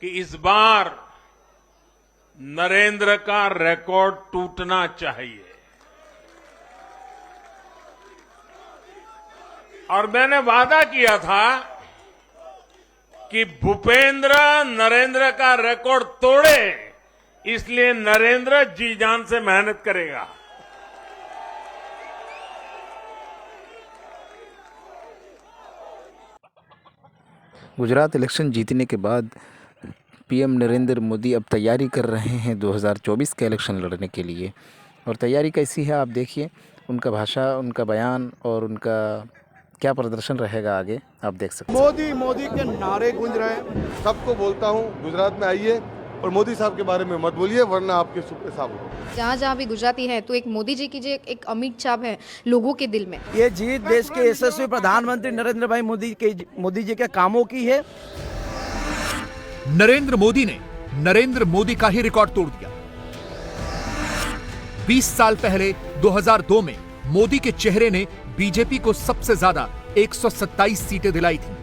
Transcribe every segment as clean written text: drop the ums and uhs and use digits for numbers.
कि इस बार नरेंद्र का रिकॉर्ड टूटना चाहिए। और मैंने वादा किया था कि भूपेंद्र नरेंद्र का रिकॉर्ड तोड़े, इसलिए नरेंद्र जी जान से मेहनत करेगा। गुजरात इलेक्शन जीतने के बाद पीएम नरेंद्र मोदी अब तैयारी कर रहे हैं 2024 के इलेक्शन लड़ने के लिए। और तैयारी कैसी है आप देखिए, उनका भाषा, उनका बयान और उनका क्या प्रदर्शन रहेगा आगे आप देख सकते हैं। मोदी मोदी के नारे गूंज रहे हैं। सबको बोलता हूं, गुजरात में आइए और मोदी साहब के बारे में मत बोलिए, वरना आपके सुपे साहब हो। जहाँ जहाँ भी गुजराती है तो एक मोदी जी की जो एक अमिट छाप है लोगों के दिल में। ये जीत देश के यशस्वी प्रधानमंत्री नरेंद्र भाई मोदी जी के कामों की है। नरेंद्र मोदी ने नरेंद्र मोदी का ही रिकॉर्ड तोड़ दिया। 20 साल पहले 2002 में मोदी के चेहरे ने बीजेपी को सबसे ज्यादा 127 सीटें दिलाई थी,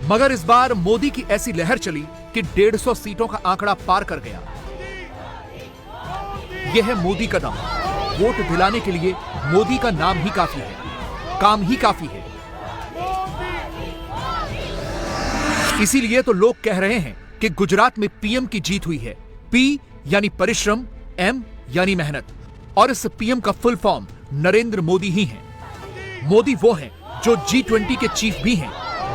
मगर इस बार मोदी की ऐसी लहर चली कि 150 सीटों का आंकड़ा पार कर गया। यह है मोदी का दम। वोट दिलाने के लिए मोदी का नाम ही काफी है, काम ही काफी है। इसीलिए तो लोग कह रहे हैं कि गुजरात में पीएम की जीत हुई है। पी यानी परिश्रम, एम यानी मेहनत, और इस पीएम का फुल फॉर्म नरेंद्र मोदी ही है। मोदी वो हैं जो G20 के चीफ भी हैं,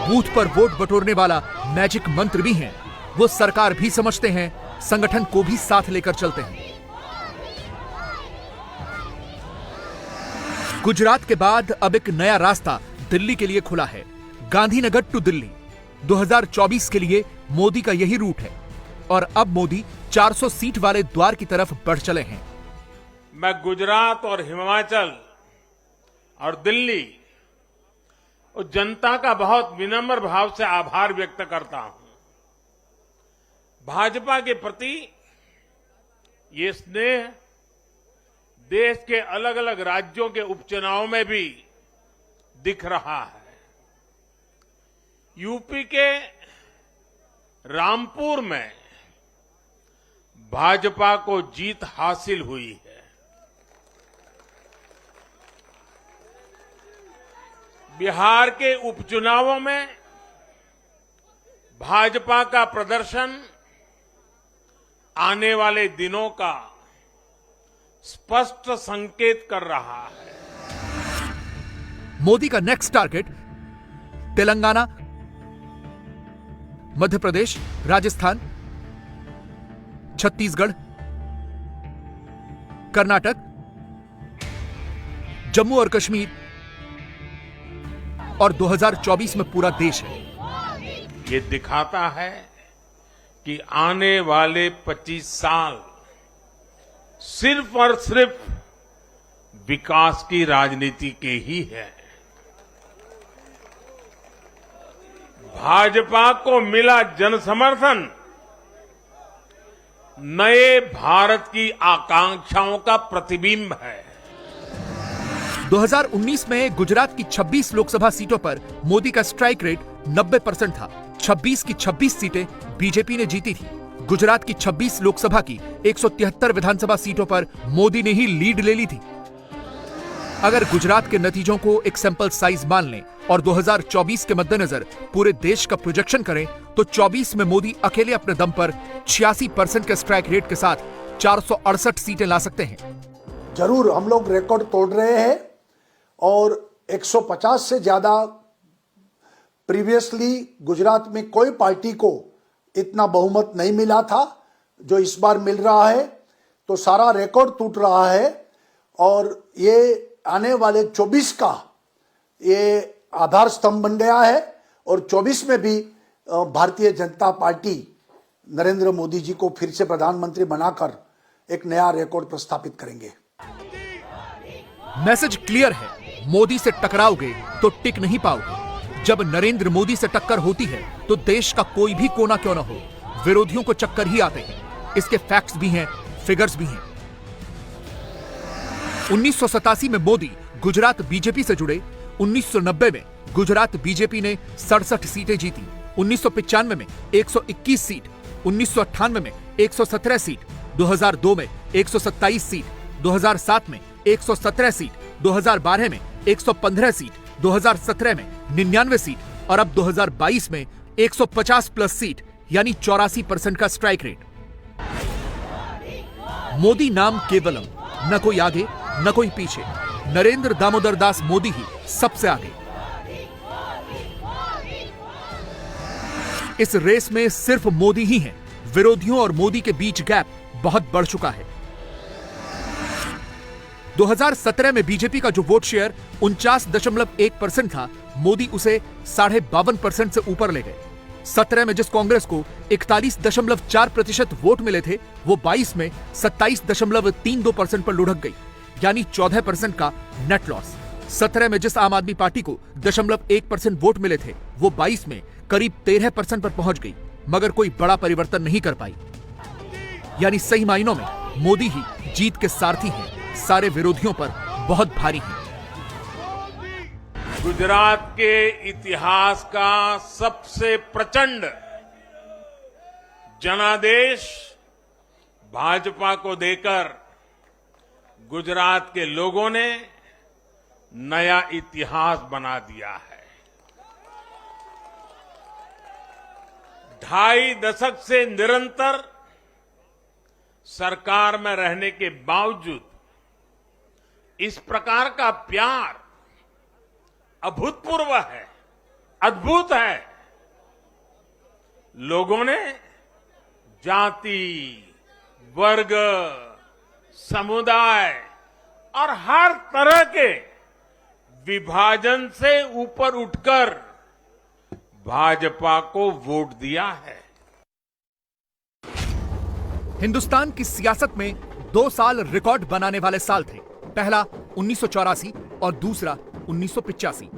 बूथ पर वोट बटोरने वाला मैजिक मंत्र भी हैं। वो सरकार भी समझते हैं, संगठन को भी साथ लेकर चलते हैं। गुजरात के बाद अब एक नया रास्ता दिल्ली के लिए खुला है। गांधीनगर टू दिल्ली 2024 के लिए मोदी का यही रूट है। और अब मोदी 400 सीट वाले द्वार की तरफ बढ़ चले हैं। मैं गुजरात और हिमाचल और दिल्ली और जनता का बहुत विनम्र भाव से आभार व्यक्त करता हूं। भाजपा के प्रति ये स्नेह देश के अलग अलग राज्यों के उपचुनाव में भी दिख रहा है। यूपी के रामपुर में भाजपा को जीत हासिल हुई है। बिहार के उपचुनावों में भाजपा का प्रदर्शन आने वाले दिनों का स्पष्ट संकेत कर रहा है। मोदी का नेक्स्ट टारगेट तेलंगाना, मध्य प्रदेश, राजस्थान, छत्तीसगढ़, कर्नाटक, जम्मू और कश्मीर और 2024 में पूरा देश है। ये दिखाता है कि आने वाले 25 साल सिर्फ और सिर्फ विकास की राजनीति के ही है। भाजपा को मिला जनसमर्थन नए भारत की आकांक्षाओं का प्रतिबिंब है। 2019 में गुजरात की 26 लोकसभा सीटों पर मोदी का स्ट्राइक रेट 90% था। 26 की 26 सीटें बीजेपी ने जीती थी। गुजरात की 26 लोकसभा की 173 विधानसभा सीटों पर मोदी ने ही लीड ले ली थी। अगर गुजरात के नतीजों को एक सैंपल साइज मान लें और 2024 के मद्देनजर पूरे देश का प्रोजेक्शन करें तो 24 में मोदी अकेले अपने दम पर 86% के स्ट्राइक रेट के साथ 468 सीटें ला सकते हैं। जरूर हम लोग रिकॉर्ड तोड़ रहे हैं और 150 से ज्यादा प्रीवियसली गुजरात में कोई पार्टी को इतना बहुमत नहीं मिला था जो इस बार मिल रहा है। तो सारा रिकॉर्ड टूट रहा है और ये आने वाले 24 का ये आधार स्तंभ बन गया है। और 24 में भी भारतीय जनता पार्टी नरेंद्र मोदी जी को फिर से प्रधानमंत्री बनाकर एक नया रिकॉर्ड प्रस्थापित करेंगे। मैसेज क्लियर है, मोदी से टकराओगे तो टिक नहीं पाओगे। जब नरेंद्र मोदी से टक्कर होती है तो देश का कोई भी कोना क्यों ना हो, विरोधियों को चक्कर ही आते हैं। इसके फैक्ट्स भी हैं, फिगर्स भी हैं। 1987 में मोदी गुजरात बीजेपी से जुड़े। 1990 में गुजरात बीजेपी ने 67 सीटें जीती। 1995 में 121 सीट, 1998 में 117 सीट, 2002 में 127 सीट, 2007 में 117 सीट, 2012 में 115 सीट, 2017 में 99 सीट और अब 2022 में 150 प्लस सीट यानी 84% का स्ट्राइक रेट। मोदी नाम केवलम, न कोई आगे न कोई पीछे, नरेंद्र दामोदर दास मोदी ही सबसे आगे। इस रेस में सिर्फ मोदी ही हैं। विरोधियों और मोदी के बीच गैप बहुत बढ़ चुका है। 2017 में बीजेपी का जो वोट शेयर 49.1% था, मोदी उसे 52.5% से ऊपर ले गए। 17 में जिस कांग्रेस को 41.4% वोट मिले थे, वो 22 में 27.32% पर लुढ़क गई, यानी 14% का नेट लॉस। 17 में जिस आम आदमी पार्टी को 0.1% वोट मिले थे, वो 22 में करीब 13% पर पहुंच गई, मगर कोई बड़ा परिवर्तन नहीं कर पाई। यानी सही मायनों में मोदी ही जीत के सारथी हैं, सारे विरोधियों पर बहुत भारी हैं। गुजरात के इतिहास का सबसे प्रचंड जनादेश भाजपा को देकर गुजरात के लोगों ने नया इतिहास बना दिया है। 2.5 दशक से निरंतर सरकार में रहने के बावजूद इस प्रकार का प्यार अभूतपूर्व है, अद्भुत है। लोगों ने जाति, वर्ग, समुदाय और हर तरह के विभाजन से ऊपर उठकर भाजपा को वोट दिया है। हिंदुस्तान की सियासत में 2 साल रिकॉर्ड बनाने वाले साल थे। पहला 1984 और दूसरा 1985।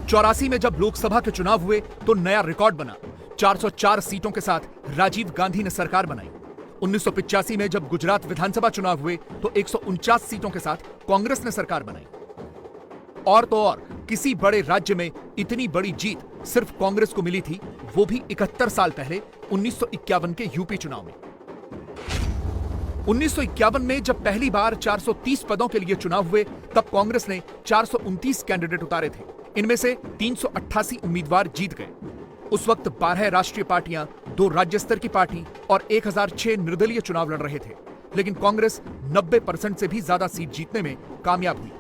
84 में जब लोकसभा के चुनाव हुए तो नया रिकॉर्ड बना। 404 सीटों के साथ राजीव गांधी ने सरकार बनाई। 1985 में जब गुजरात विधानसभा चुनाव हुए तो 149 सीटों के साथ कांग्रेस ने सरकार बनाई। और तो और किसी बड़े राज्य में इतनी बड़ी जीत सिर्फ कांग्रेस को मिली थी, वो भी 71 साल पहले 1951 के यूपी चुनाव में। 1951 में जब पहली बार 430 पदों के लिए चुनाव हुए, तब कांग्रेस ने 429 कैंडिडेट उतारे थे। इनमें से 388 उम्मीदवार जीत गए। उस वक्त 12 राष्ट्रीय पार्टियां, 2 राज्य स्तर की पार्टी और 1006 निर्दलीय चुनाव लड़ रहे थे, लेकिन कांग्रेस 90% से भी ज्यादा सीट जीतने में कामयाब हुई।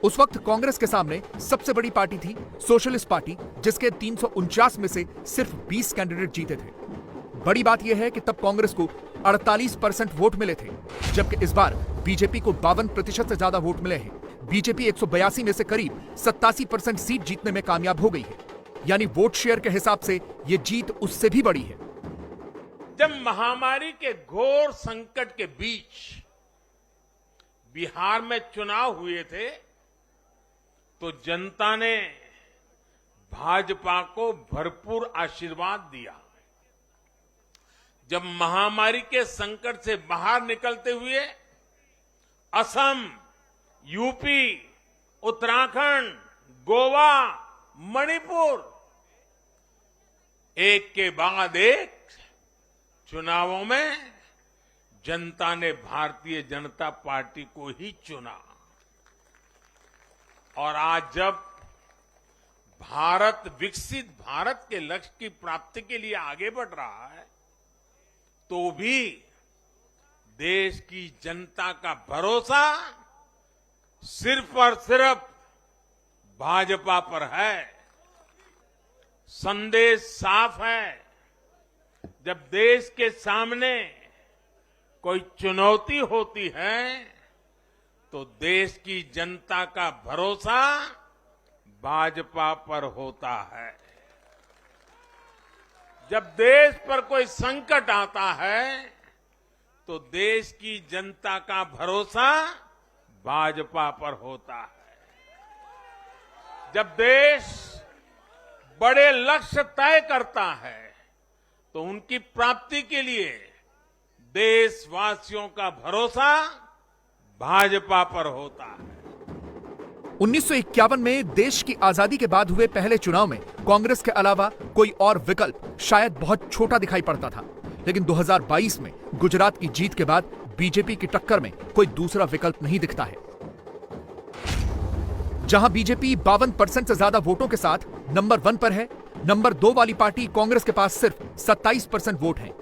उस वक्त कांग्रेस के सामने सबसे बड़ी पार्टी थी सोशलिस्ट पार्टी, जिसके 349 में से सिर्फ 20 कैंडिडेट जीते थे। बड़ी बात यह है कि तब कांग्रेस को 48% वोट मिले थे, जबकि इस बार बीजेपी को 52% से ज्यादा वोट मिले हैं। बीजेपी 182 में से करीब 87% सीट जीतने में कामयाब हो गई है, यानी वोट शेयर के हिसाब से ये जीत उससे भी बड़ी है। जब महामारी के घोर संकट के बीच बिहार में चुनाव हुए थे, तो जनता ने भाजपा को भरपूर आशीर्वाद दिया। जब महामारी के संकट से बाहर निकलते हुए असम, यूपी, उत्तराखंड, गोवा, मणिपुर एक के बाद एक चुनावों में जनता ने भारतीय जनता पार्टी को ही चुना। और आज जब भारत विकसित भारत के लक्ष्य की प्राप्ति के लिए आगे बढ़ रहा है, तो भी देश की जनता का भरोसा सिर्फ और सिर्फ भाजपा पर है। संदेश साफ है, जब देश के सामने कोई चुनौती होती है, तो देश की जनता का भरोसा भाजपा पर होता है। जब देश पर कोई संकट आता है, तो देश की जनता का भरोसा भाजपा पर होता है। जब देश बड़े लक्ष्य तय करता है, तो उनकी प्राप्ति के लिए देशवासियों का भरोसा भाजपा पर होता है। 1951 में देश की आजादी के बाद हुए पहले चुनाव में कांग्रेस के अलावा कोई और विकल्प शायद बहुत छोटा दिखाई पड़ता था, लेकिन 2022 में गुजरात की जीत के बाद बीजेपी की टक्कर में कोई दूसरा विकल्प नहीं दिखता है। जहां बीजेपी 52% से ज्यादा वोटों के साथ नंबर 1 पर है, नंबर 2 वाली पार्टी कांग्रेस के पास सिर्फ 27% वोट हैं।